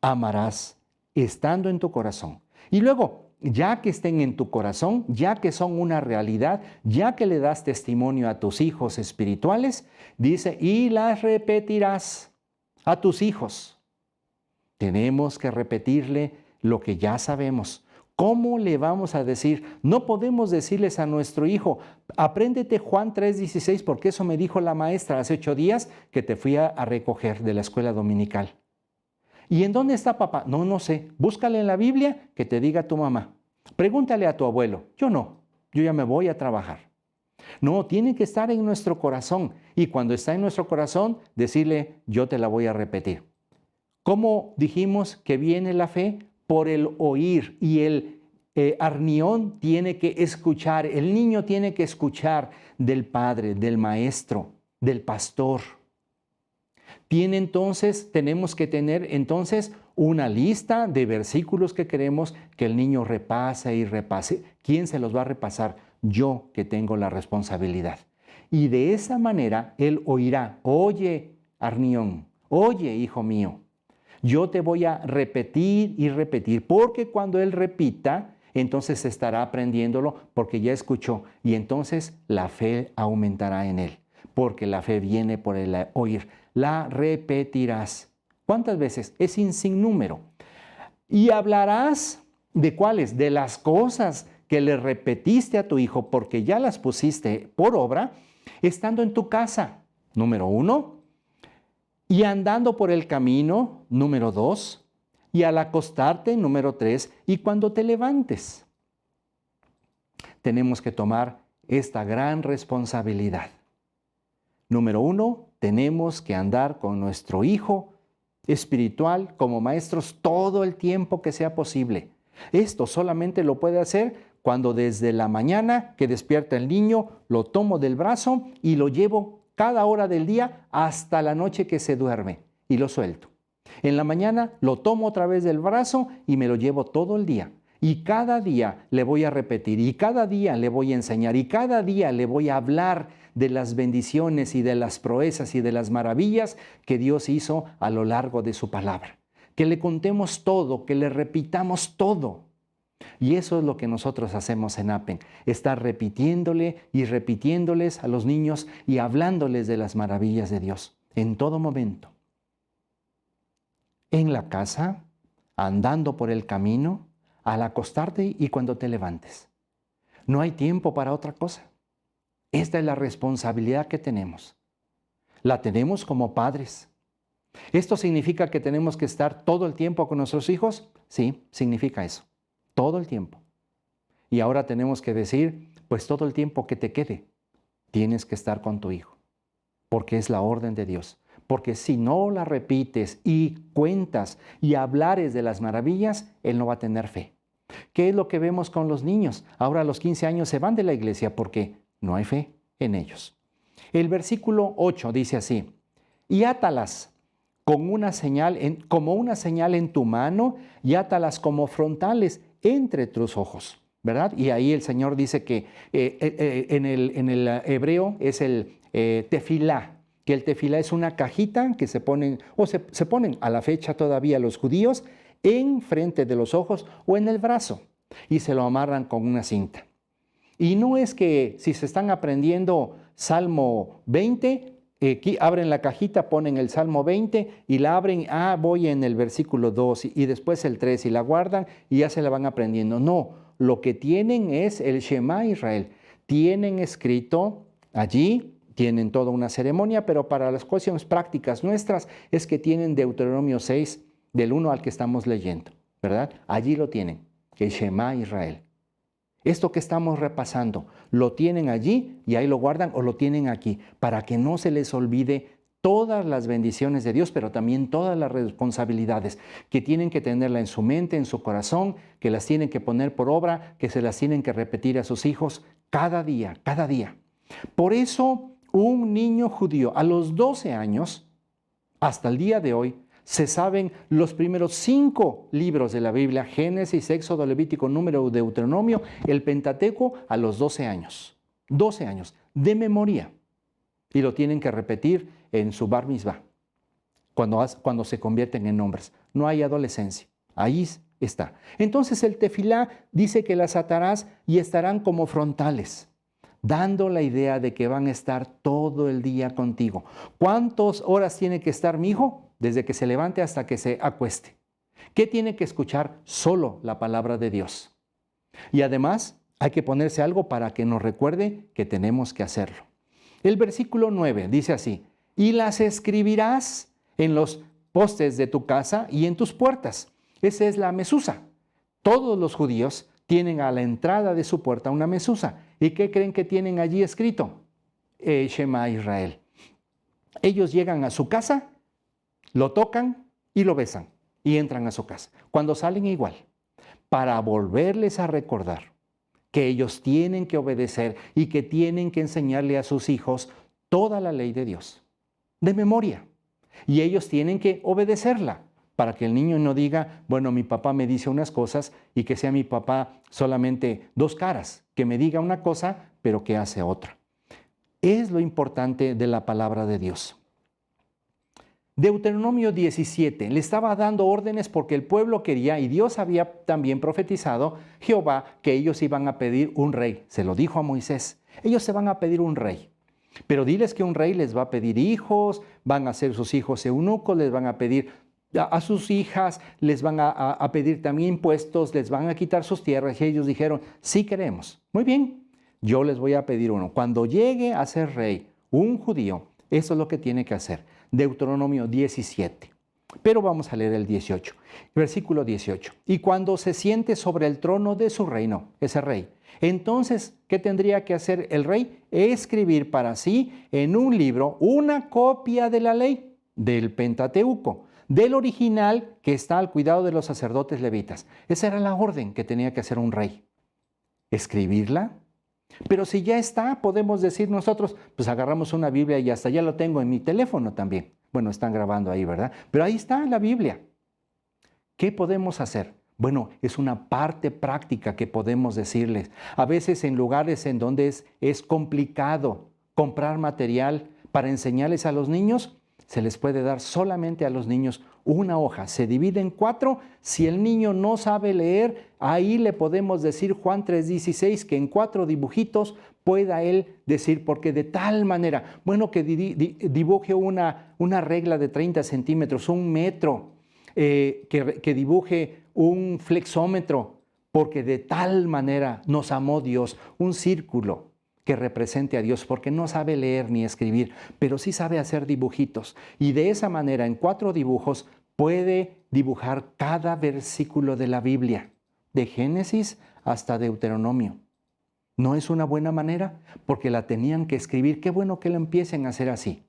Amarás estando en tu corazón. Y luego, ya que estén en tu corazón, ya que son una realidad, ya que le das testimonio a tus hijos espirituales, dice, y las repetirás a tus hijos. Tenemos que repetirle lo que ya sabemos. ¿Cómo le vamos a decir? No podemos decirles a nuestro hijo, apréndete Juan 3:16, porque eso me dijo la maestra hace 8 días que te fui a recoger de la escuela dominical. ¿Y en dónde está papá? No sé. Búscale en la Biblia que te diga tu mamá. Pregúntale a tu abuelo. Yo no. Yo ya me voy a trabajar. No, tiene que estar en nuestro corazón. Y cuando está en nuestro corazón, decirle, yo te la voy a repetir. ¿Cómo dijimos que viene la fe? Por el oír. Y el arnión tiene que escuchar. El niño tiene que escuchar del padre, del maestro, del pastor. Tenemos que tener entonces una lista de versículos que queremos que el niño repase y repase. ¿Quién se los va a repasar? Yo, que tengo la responsabilidad. Y de esa manera él oirá, oye, Arnión, oye, hijo mío, yo te voy a repetir y repetir, porque cuando él repita, entonces estará aprendiéndolo porque ya escuchó y entonces la fe aumentará en él, porque la fe viene por el oír. La repetirás. ¿Cuántas veces? Es sin número. Y hablarás de cuáles, de las cosas que le repetiste a tu hijo porque ya las pusiste por obra, estando en tu casa, número 1, y andando por el camino, número 2, y al acostarte, número 3, y cuando te levantes. Tenemos que tomar esta gran responsabilidad. Número 1, tenemos que andar con nuestro hijo espiritual como maestros todo el tiempo que sea posible. Esto solamente lo puede hacer cuando desde la mañana que despierta el niño, lo tomo del brazo y lo llevo cada hora del día hasta la noche que se duerme y lo suelto. En la mañana lo tomo otra vez del brazo y me lo llevo todo el día. Y cada día le voy a repetir, y cada día le voy a enseñar, y cada día le voy a hablar de las bendiciones y de las proezas y de las maravillas que Dios hizo a lo largo de su palabra. Que le contemos todo, que le repitamos todo. Y eso es lo que nosotros hacemos en APEN, estar repitiéndole y repitiéndoles a los niños y hablándoles de las maravillas de Dios en todo momento. En la casa, andando por el camino, al acostarte y cuando te levantes. No hay tiempo para otra cosa. Esta es la responsabilidad que tenemos. La tenemos como padres. ¿Esto significa que tenemos que estar todo el tiempo con nuestros hijos? Sí, significa eso. Todo el tiempo. Y ahora tenemos que decir, pues todo el tiempo que te quede, tienes que estar con tu hijo. Porque es la orden de Dios. Porque si no la repites y cuentas y hablares de las maravillas, él no va a tener fe. ¿Qué es lo que vemos con los niños? Ahora a los 15 años se van de la iglesia porque no hay fe en ellos. El versículo 8 dice así, y átalas como una señal en tu mano y átalas como frontales entre tus ojos, ¿verdad? Y ahí el Señor dice que en el hebreo es el tefilá, que el tefilá es una cajita que se ponen a la fecha todavía los judíos en frente de los ojos o en el brazo y se lo amarran con una cinta. Y no es que si se están aprendiendo Salmo 20, aquí abren la cajita, ponen el Salmo 20 y la abren, voy en el versículo 2 y después el 3 y la guardan y ya se la van aprendiendo. No, lo que tienen es el Shema Israel. Tienen escrito allí, tienen toda una ceremonia, pero para las cuestiones prácticas nuestras es que tienen Deuteronomio 6, del 1 al que estamos leyendo, ¿verdad? Allí lo tienen, el Shema Israel. Esto que estamos repasando, lo tienen allí y ahí lo guardan o lo tienen aquí, para que no se les olvide todas las bendiciones de Dios, pero también todas las responsabilidades que tienen que tenerla en su mente, en su corazón, que las tienen que poner por obra, que se las tienen que repetir a sus hijos cada día, cada día. Por eso, un niño judío a los 12 años, hasta el día de hoy, se saben los primeros 5 libros de la Biblia: Génesis, Éxodo, Levítico, Número, Deuteronomio, el Pentateuco, a los 12 años. 12 años, de memoria. Y lo tienen que repetir en su bar mitzvah, cuando se convierten en hombres. No hay adolescencia. Ahí está. Entonces el tefilá dice que las atarás y estarán como frontales, dando la idea de que van a estar todo el día contigo. ¿Cuántas horas tiene que estar mi hijo? Desde que se levante hasta que se acueste. ¿Qué tiene que escuchar? Solo la palabra de Dios. Y además hay que ponerse algo para que nos recuerde que tenemos que hacerlo. El versículo 9 dice así: y las escribirás en los postes de tu casa y en tus puertas. Esa es la mesusa. Todos los judíos tienen a la entrada de su puerta una mesusa. ¿Y qué creen que tienen allí escrito? Shema Israel. Ellos llegan a su casa, lo tocan y lo besan y entran a su casa. Cuando salen igual, para volverles a recordar que ellos tienen que obedecer y que tienen que enseñarle a sus hijos toda la ley de Dios, de memoria. Y ellos tienen que obedecerla, para que el niño no diga, bueno, mi papá me dice unas cosas, y que sea mi papá solamente 2 caras, que me diga una cosa, pero que hace otra. Es lo importante de la palabra de Dios. Deuteronomio 17 le estaba dando órdenes porque el pueblo quería, y Dios había también profetizado, Jehová, que ellos iban a pedir un rey. Se lo dijo a Moisés: ellos se van a pedir un rey. Pero diles que un rey les va a pedir hijos, van a ser sus hijos eunucos, les van a pedir a sus hijas, les van a pedir también impuestos, les van a quitar sus tierras. Y ellos dijeron: sí queremos. Muy bien, yo les voy a pedir uno. Cuando llegue a ser rey un judío, eso es lo que tiene que hacer. Deuteronomio 17. Pero vamos a leer el 18. Versículo 18. Y cuando se siente sobre el trono de su reino, ese rey, entonces, ¿qué tendría que hacer el rey? Escribir para sí en un libro una copia de la ley, del Pentateuco, del original que está al cuidado de los sacerdotes levitas. Esa era la orden que tenía que hacer un rey. Escribirla. Pero si ya está, podemos decir nosotros, pues agarramos una Biblia y hasta ya lo tengo en mi teléfono también. Bueno, están grabando ahí, ¿verdad? Pero ahí está la Biblia. ¿Qué podemos hacer? Bueno, es una parte práctica que podemos decirles. A veces en lugares en donde es complicado comprar material para enseñarles a los niños, se les puede dar solamente a los niños una hoja. Se divide en 4. Si el niño no sabe leer, ahí le podemos decir Juan 3:16, que en 4 dibujitos pueda él decir, porque de tal manera, bueno, que dibuje una regla de 30 centímetros, 1 metro, que dibuje un flexómetro, porque de tal manera nos amó Dios, un círculo que represente a Dios, porque no sabe leer ni escribir, pero sí sabe hacer dibujitos. Y de esa manera, en 4 dibujos, puede dibujar cada versículo de la Biblia, de Génesis hasta Deuteronomio. ¿No es una buena manera? Porque la tenían que escribir. Qué bueno que lo empiecen a hacer así.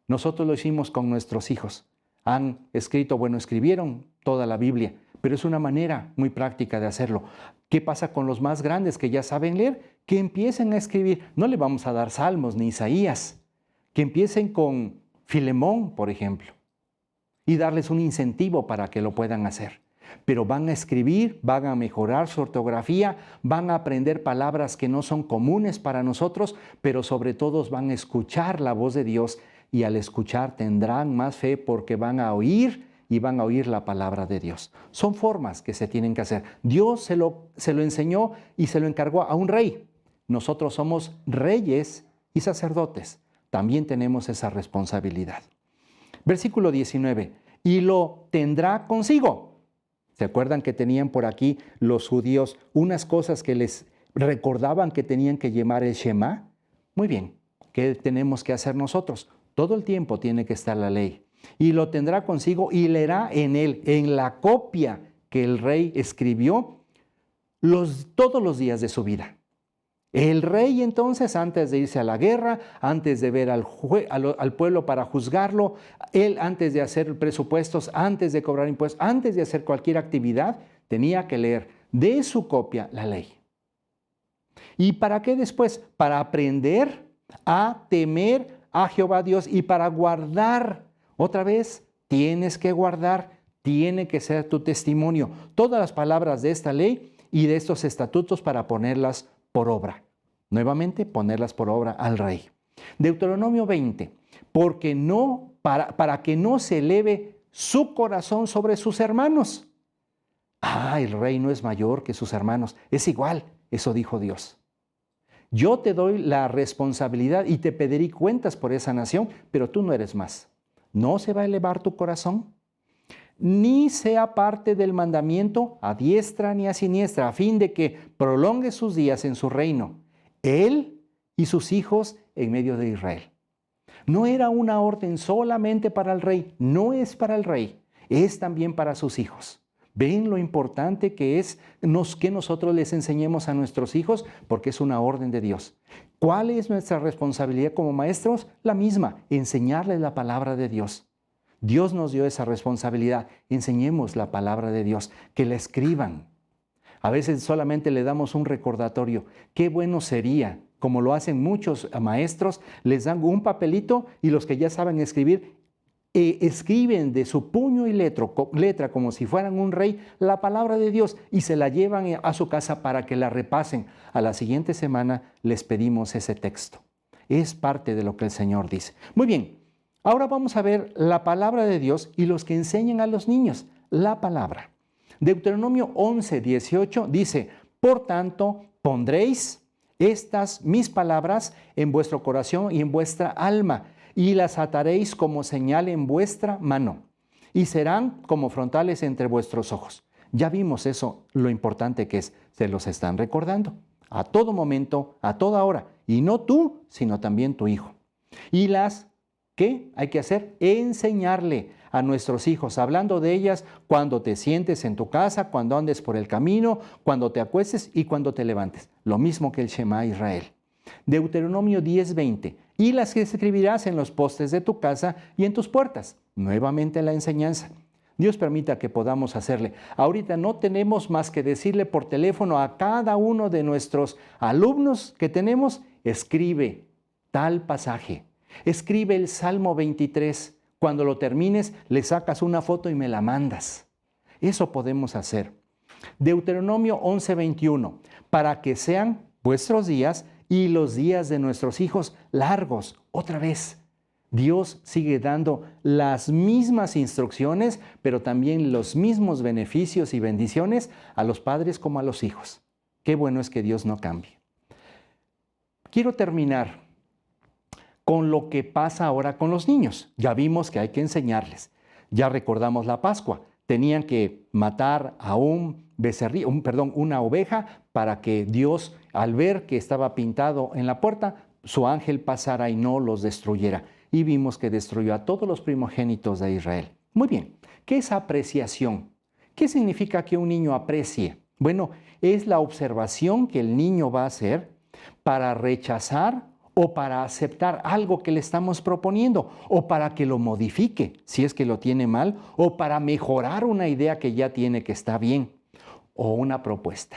Nosotros lo hicimos con nuestros hijos. Han escrito, bueno, escribieron toda la Biblia, pero es una manera muy práctica de hacerlo. ¿Qué pasa con los más grandes que ya saben leer? Que empiecen a escribir. No le vamos a dar Salmos ni Isaías. Que empiecen con Filemón, por ejemplo, y darles un incentivo para que lo puedan hacer. Pero van a escribir, van a mejorar su ortografía, van a aprender palabras que no son comunes para nosotros, pero sobre todo van a escuchar la voz de Dios, y al escuchar tendrán más fe porque van a oír y van a oír la palabra de Dios. Son formas que se tienen que hacer. Dios se lo enseñó y se lo encargó a un rey. Nosotros somos reyes y sacerdotes. También tenemos esa responsabilidad. Versículo 19. Y lo tendrá consigo. ¿Se acuerdan que tenían por aquí los judíos unas cosas que les recordaban que tenían que llamar el Shema? Muy bien. ¿Qué tenemos que hacer nosotros? Todo el tiempo tiene que estar la ley. Y lo tendrá consigo y leerá en él, en la copia que el rey escribió, todos los días de su vida. El rey entonces, antes de irse a la guerra, antes de ver al pueblo para juzgarlo, él antes de hacer presupuestos, antes de cobrar impuestos, antes de hacer cualquier actividad, tenía que leer de su copia la ley. ¿Y para qué después? Para aprender a temer a Jehová Dios y para guardar. Otra vez, tienes que guardar, tiene que ser tu testimonio todas las palabras de esta ley y de estos estatutos para ponerlas por obra. Nuevamente, ponerlas por obra al rey. Deuteronomio 20, para que no se eleve su corazón sobre sus hermanos. El rey no es mayor que sus hermanos, es igual, eso dijo Dios. Yo te doy la responsabilidad y te pediré cuentas por esa nación, pero tú no eres más. No se va a elevar tu corazón, ni sea parte del mandamiento a diestra ni a siniestra, a fin de que prolongue sus días en su reino, él y sus hijos en medio de Israel. No era una orden solamente para el rey, no es para el rey, es también para sus hijos. ¿Ven lo importante que es que nosotros les enseñemos a nuestros hijos? Porque es una orden de Dios. ¿Cuál es nuestra responsabilidad como maestros? La misma, enseñarles la palabra de Dios. Dios nos dio esa responsabilidad. Enseñemos la palabra de Dios, que la escriban. A veces solamente le damos un recordatorio. Qué bueno sería, como lo hacen muchos maestros, les dan un papelito y los que ya saben escribir, escriben de su puño y letra como si fueran un rey la palabra de Dios y se la llevan a su casa para que la repasen. A la siguiente semana les pedimos ese texto. Es parte de lo que el Señor dice. Muy bien, ahora vamos a ver la palabra de Dios y los que enseñan a los niños la palabra. Deuteronomio 11, 18 dice, por tanto, pondréis estas mis palabras en vuestro corazón y en vuestra alma, y las ataréis como señal en vuestra mano, y serán como frontales entre vuestros ojos. Ya vimos eso, lo importante que es, se los están recordando, a todo momento, a toda hora, y no tú, sino también tu hijo. Y ¿qué hay que hacer? Enseñarle a nuestros hijos, hablando de ellas cuando te sientes en tu casa, cuando andes por el camino, cuando te acuestes y cuando te levantes. Lo mismo que el Shema Israel. Deuteronomio 10:20, y las escribirás en los postes de tu casa y en tus puertas. Nuevamente la enseñanza. Dios permita que podamos hacerle. Ahorita no tenemos más que decirle por teléfono a cada uno de nuestros alumnos que tenemos, escribe tal pasaje, escribe el Salmo 23. Cuando lo termines, le sacas una foto y me la mandas. Eso podemos hacer. Deuteronomio 11:21, para que sean vuestros días y los días de nuestros hijos largos. Otra vez, Dios sigue dando las mismas instrucciones, pero también los mismos beneficios y bendiciones a los padres como a los hijos. Qué bueno es que Dios no cambie. Quiero terminar con lo que pasa ahora con los niños. Ya vimos que hay que enseñarles. Ya recordamos la Pascua. Tenían que matar a una oveja para que Dios, al ver que estaba pintado en la puerta, su ángel pasara y no los destruyera. Y vimos que destruyó a todos los primogénitos de Israel. Muy bien, ¿qué es apreciación? ¿Qué significa que un niño aprecie? Bueno, es la observación que el niño va a hacer para rechazar o para aceptar algo que le estamos proponiendo, o para que lo modifique si es que lo tiene mal, o para mejorar una idea que ya tiene que está bien, o una propuesta.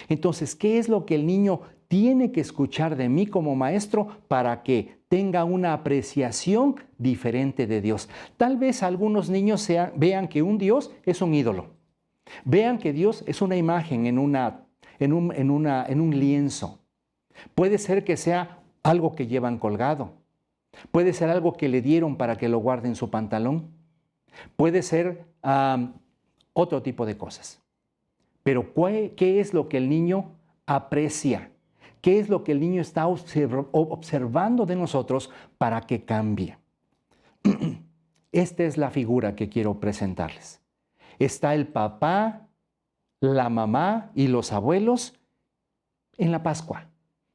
Entonces, ¿qué es lo que el niño tiene que escuchar de mí como maestro para que tenga una apreciación diferente de Dios? Tal vez algunos niños vean que un Dios es un ídolo, vean que Dios es una imagen en un lienzo. Puede ser que sea algo que llevan colgado. Puede ser algo que le dieron para que lo guarde en su pantalón. Puede ser otro tipo de cosas. Pero ¿qué es lo que el niño aprecia? ¿Qué es lo que el niño está observando de nosotros para que cambie? Esta es la figura que quiero presentarles. Está el papá, la mamá y los abuelos en la Pascua,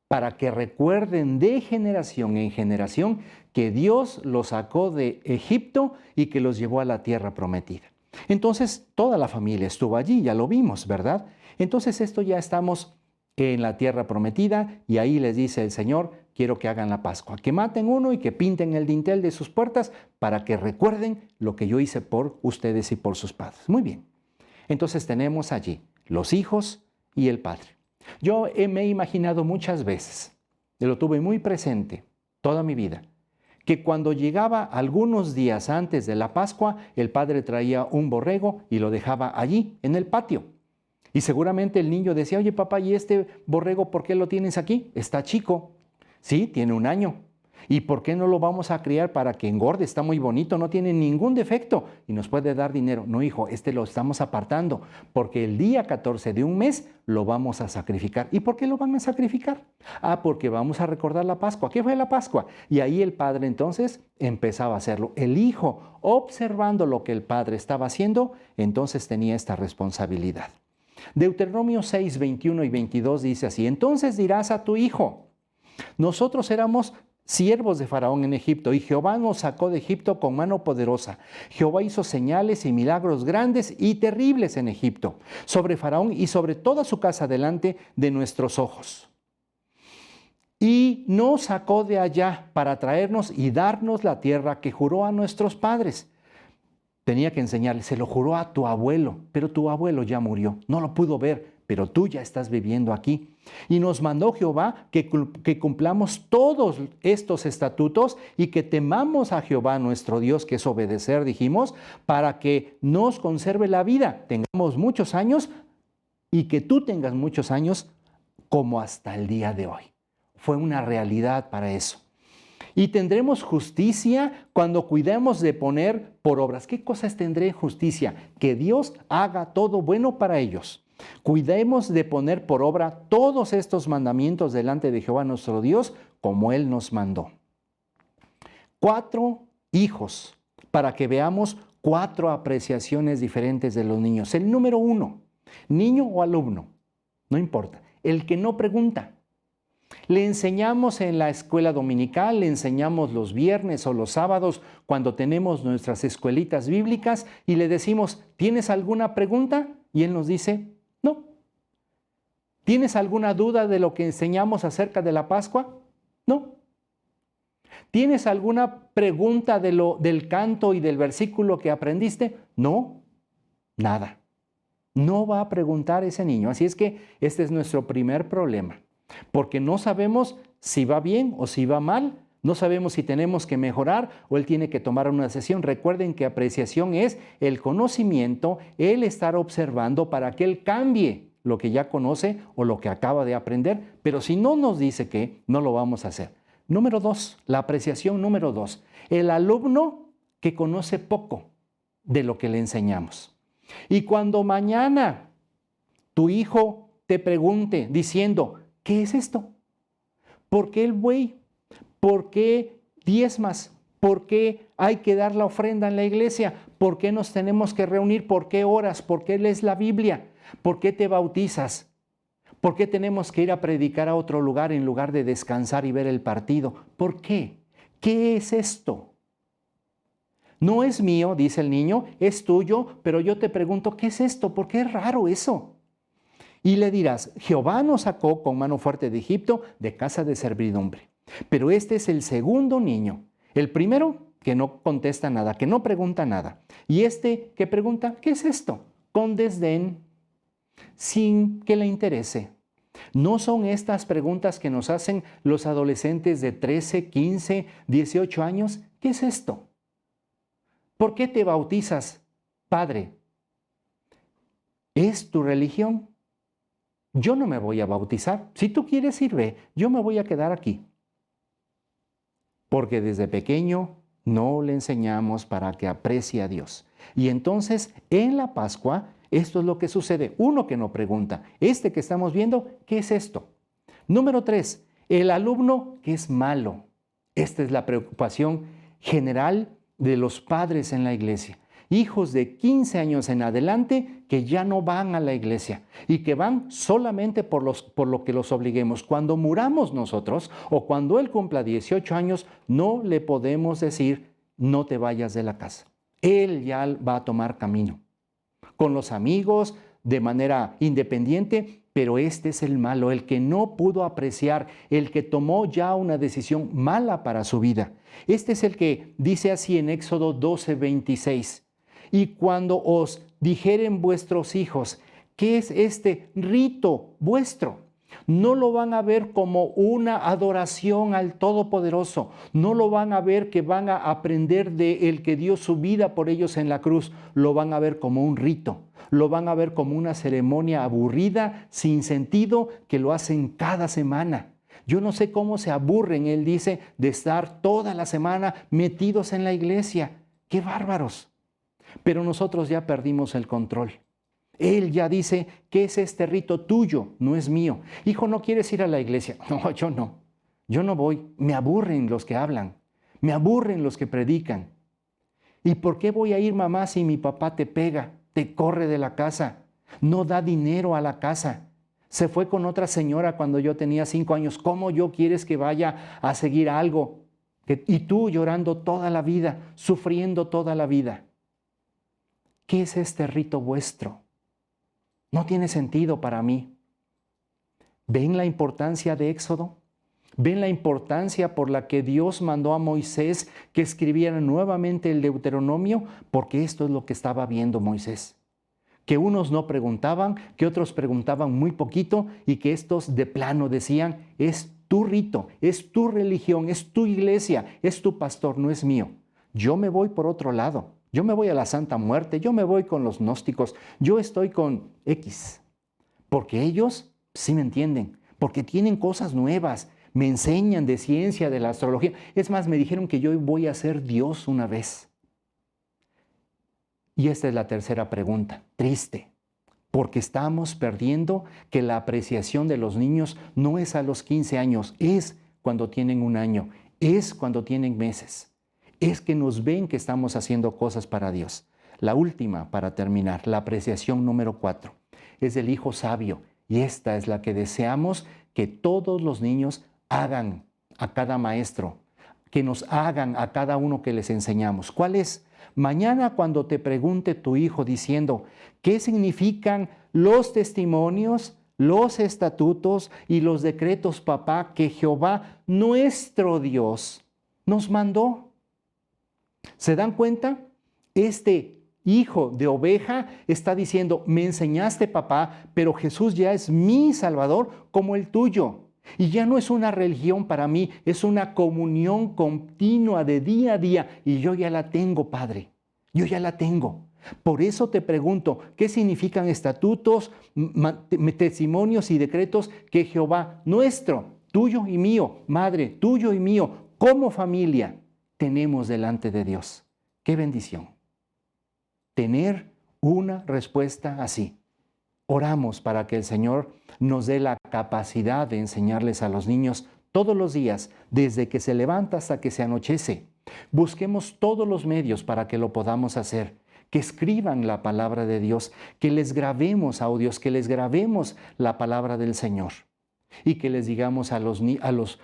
para que recuerden de generación en generación que Dios los sacó de Egipto y que los llevó a la tierra prometida. Entonces, toda la familia estuvo allí, ya lo vimos, ¿verdad? Entonces, esto ya estamos en la tierra prometida, y ahí les dice el Señor, quiero que hagan la Pascua, que maten uno y que pinten el dintel de sus puertas para que recuerden lo que yo hice por ustedes y por sus padres. Muy bien. Entonces tenemos allí los hijos y el Padre. Yo me he imaginado muchas veces, y lo tuve muy presente toda mi vida, que cuando llegaba algunos días antes de la Pascua, el Padre traía un borrego y lo dejaba allí, en el patio. Y seguramente el niño decía, oye papá, ¿y este borrego por qué lo tienes aquí? Está chico. Sí, tiene 1 año. ¿Y por qué no lo vamos a criar para que engorde? Está muy bonito, no tiene ningún defecto y nos puede dar dinero. No, hijo, este lo estamos apartando porque el día 14 de un mes lo vamos a sacrificar. ¿Y por qué lo van a sacrificar? Ah, porque vamos a recordar la Pascua. ¿Qué fue la Pascua? Y ahí el padre entonces empezaba a hacerlo. El hijo, observando lo que el padre estaba haciendo, entonces tenía esta responsabilidad. Deuteronomio 6, 21 y 22 dice así, entonces dirás a tu hijo, nosotros éramos siervos de Faraón en Egipto y Jehová nos sacó de Egipto con mano poderosa. Jehová hizo señales y milagros grandes y terribles en Egipto, sobre Faraón y sobre toda su casa delante de nuestros ojos. Y nos sacó de allá para traernos y darnos la tierra que juró a nuestros padres. Tenía que enseñarle, se lo juró a tu abuelo, pero tu abuelo ya murió, no lo pudo ver, pero tú ya estás viviendo aquí. Y nos mandó Jehová que cumplamos todos estos estatutos y que temamos a Jehová nuestro Dios, que es obedecer, dijimos, para que nos conserve la vida, tengamos muchos años y que tú tengas muchos años como hasta el día de hoy. Fue una realidad para eso. Y tendremos justicia cuando cuidemos de poner por obras. ¿Qué cosas tendré justicia? Que Dios haga todo bueno para ellos. Cuidemos de poner por obra todos estos mandamientos delante de Jehová nuestro Dios, como Él nos mandó. 4 hijos, para que veamos 4 apreciaciones diferentes de los niños. El número 1, niño o alumno, no importa, el que no pregunta. Le enseñamos en la escuela dominical, le enseñamos los viernes o los sábados cuando tenemos nuestras escuelitas bíblicas y le decimos, ¿tienes alguna pregunta? Y él nos dice, no. ¿Tienes alguna duda de lo que enseñamos acerca de la Pascua? No. ¿Tienes alguna pregunta del canto y del versículo que aprendiste? No, nada. No va a preguntar ese niño. Así es que este es nuestro primer problema. Porque no sabemos si va bien o si va mal, no sabemos si tenemos que mejorar o él tiene que tomar una decisión. Recuerden que apreciación es el conocimiento, el estar observando para que él cambie lo que ya conoce o lo que acaba de aprender, pero si no nos dice que, no lo vamos a hacer. Número 2, la apreciación número 2, el alumno que conoce poco de lo que le enseñamos. Y cuando mañana tu hijo te pregunte diciendo, ¿qué es esto? ¿Por qué el buey? ¿Por qué diezmas? ¿Por qué hay que dar la ofrenda en la iglesia? ¿Por qué nos tenemos que reunir? ¿Por qué oras? ¿Por qué lees la Biblia? ¿Por qué te bautizas? ¿Por qué tenemos que ir a predicar a otro lugar en lugar de descansar y ver el partido? ¿Por qué? ¿Qué es esto? No es mío, dice el niño, es tuyo, pero yo te pregunto, ¿qué es esto? ¿Por qué es raro eso? Y le dirás, Jehová nos sacó con mano fuerte de Egipto, de casa de servidumbre. Pero este es el segundo niño. El primero que no contesta nada, que no pregunta nada. Y este que pregunta, ¿qué es esto? Con desdén, sin que le interese. ¿No son estas preguntas que nos hacen los adolescentes de 13, 15, 18 años? ¿Qué es esto? ¿Por qué te bautizas, padre? ¿Es tu religión? Yo no me voy a bautizar. Si tú quieres ir, ve, yo me voy a quedar aquí. Porque desde pequeño no le enseñamos para que aprecie a Dios. Y entonces en la Pascua esto es lo que sucede. Uno que no pregunta, este que estamos viendo, ¿qué es esto? Número 3, el alumno que es malo. Esta es la preocupación general de los padres en la iglesia. Hijos de 15 años en adelante que ya no van a la iglesia y que van solamente por lo que los obliguemos. Cuando muramos nosotros o cuando él cumpla 18 años, no le podemos decir, no te vayas de la casa. Él ya va a tomar camino. Con los amigos, de manera independiente, Pero este es el malo, el que no pudo apreciar, el que tomó ya una decisión mala para su vida. Este es el que dice así en Éxodo 12:26. Y cuando os dijeren vuestros hijos, ¿qué es este rito vuestro? No lo van a ver como una adoración al Todopoderoso. No lo van a ver que van a aprender de el que dio su vida por ellos en la cruz. Lo van a ver como un rito. Lo van a ver como una ceremonia aburrida, sin sentido, que lo hacen cada semana. Yo no sé cómo se aburren, él dice, de estar toda la semana metidos en la iglesia. ¡Qué bárbaros! Pero nosotros ya perdimos el control. Él ya dice, ¿qué es este rito tuyo? No es mío. Hijo, ¿no quieres ir a la iglesia? No, yo no. Yo no voy. Me aburren los que hablan. Me aburren los que predican. ¿Y por qué voy a ir, mamá, si mi papá te pega, te corre de la casa, no da dinero a la casa? Se fue con otra señora cuando yo tenía 5 años. ¿Cómo yo quieres que vaya a seguir algo? Y tú llorando toda la vida, sufriendo toda la vida. ¿Qué es este rito vuestro? No tiene sentido para mí. ¿Ven la importancia de Éxodo? ¿Ven la importancia por la que Dios mandó a Moisés que escribiera nuevamente el Deuteronomio? Porque esto es lo que estaba viendo Moisés. Que unos no preguntaban, que otros preguntaban muy poquito y que estos de plano decían, es tu rito, es tu religión, es tu iglesia, es tu pastor, no es mío. Yo me voy por otro lado. Yo me voy a la Santa Muerte, yo me voy con los gnósticos, yo estoy con X. Porque ellos sí me entienden, porque tienen cosas nuevas, me enseñan de ciencia, de la astrología. Es más, me dijeron que yo voy a ser Dios una vez. Y esta es la tercera pregunta, triste, porque estamos perdiendo que la apreciación de los niños no es a los 15 años, es cuando tienen 1 año, es cuando tienen meses. Es que nos ven que estamos haciendo cosas para Dios. La última, para terminar, la apreciación número 4, es del hijo sabio. Y esta es la que deseamos que todos los niños hagan a cada maestro, que nos hagan a cada uno que les enseñamos. ¿Cuál es? Mañana cuando te pregunte tu hijo diciendo, ¿qué significan los testimonios, los estatutos y los decretos, papá, que Jehová, nuestro Dios, nos mandó? ¿Se dan cuenta? Este hijo de oveja está diciendo, me enseñaste, papá, pero Jesús ya es mi Salvador como el tuyo. Y ya no es una religión para mí, es una comunión continua de día a día. Y yo ya la tengo, Padre, yo ya la tengo. Por eso te pregunto, ¿qué significan estatutos, testimonios y decretos que Jehová nuestro, tuyo y mío, Madre, tuyo y mío, como familia, tenemos delante de Dios? ¡Qué bendición! Tener una respuesta así. Oramos para que el Señor nos dé la capacidad de enseñarles a los niños todos los días, desde que se levanta hasta que se anochece. Busquemos todos los medios para que lo podamos hacer. Que escriban la palabra de Dios, que les grabemos audios, que les grabemos la palabra del Señor. Y que les digamos a los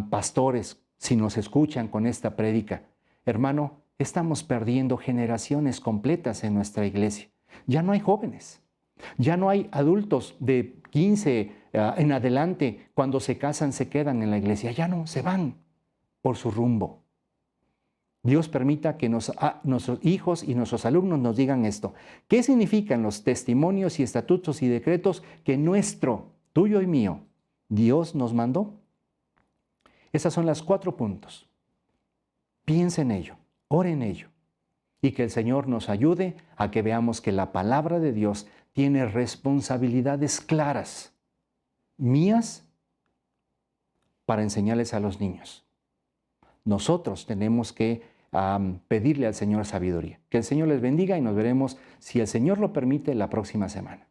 pastores, si nos escuchan con esta prédica, hermano, estamos perdiendo generaciones completas en nuestra iglesia. Ya no hay jóvenes. Ya no hay adultos de 15 en adelante, cuando se casan se quedan en la iglesia, ya no, se van por su rumbo. Dios permita que nuestros hijos y nuestros alumnos nos digan esto. ¿Qué significan los testimonios y estatutos y decretos que nuestro, tuyo y mío, Dios nos mandó? Esos son los 4 puntos. Piensa en ello, ore en ello. Y que el Señor nos ayude a que veamos que la palabra de Dios tiene responsabilidades claras, mías, para enseñarles a los niños. Nosotros tenemos que pedirle al Señor sabiduría. Que el Señor les bendiga y nos veremos, si el Señor lo permite, la próxima semana.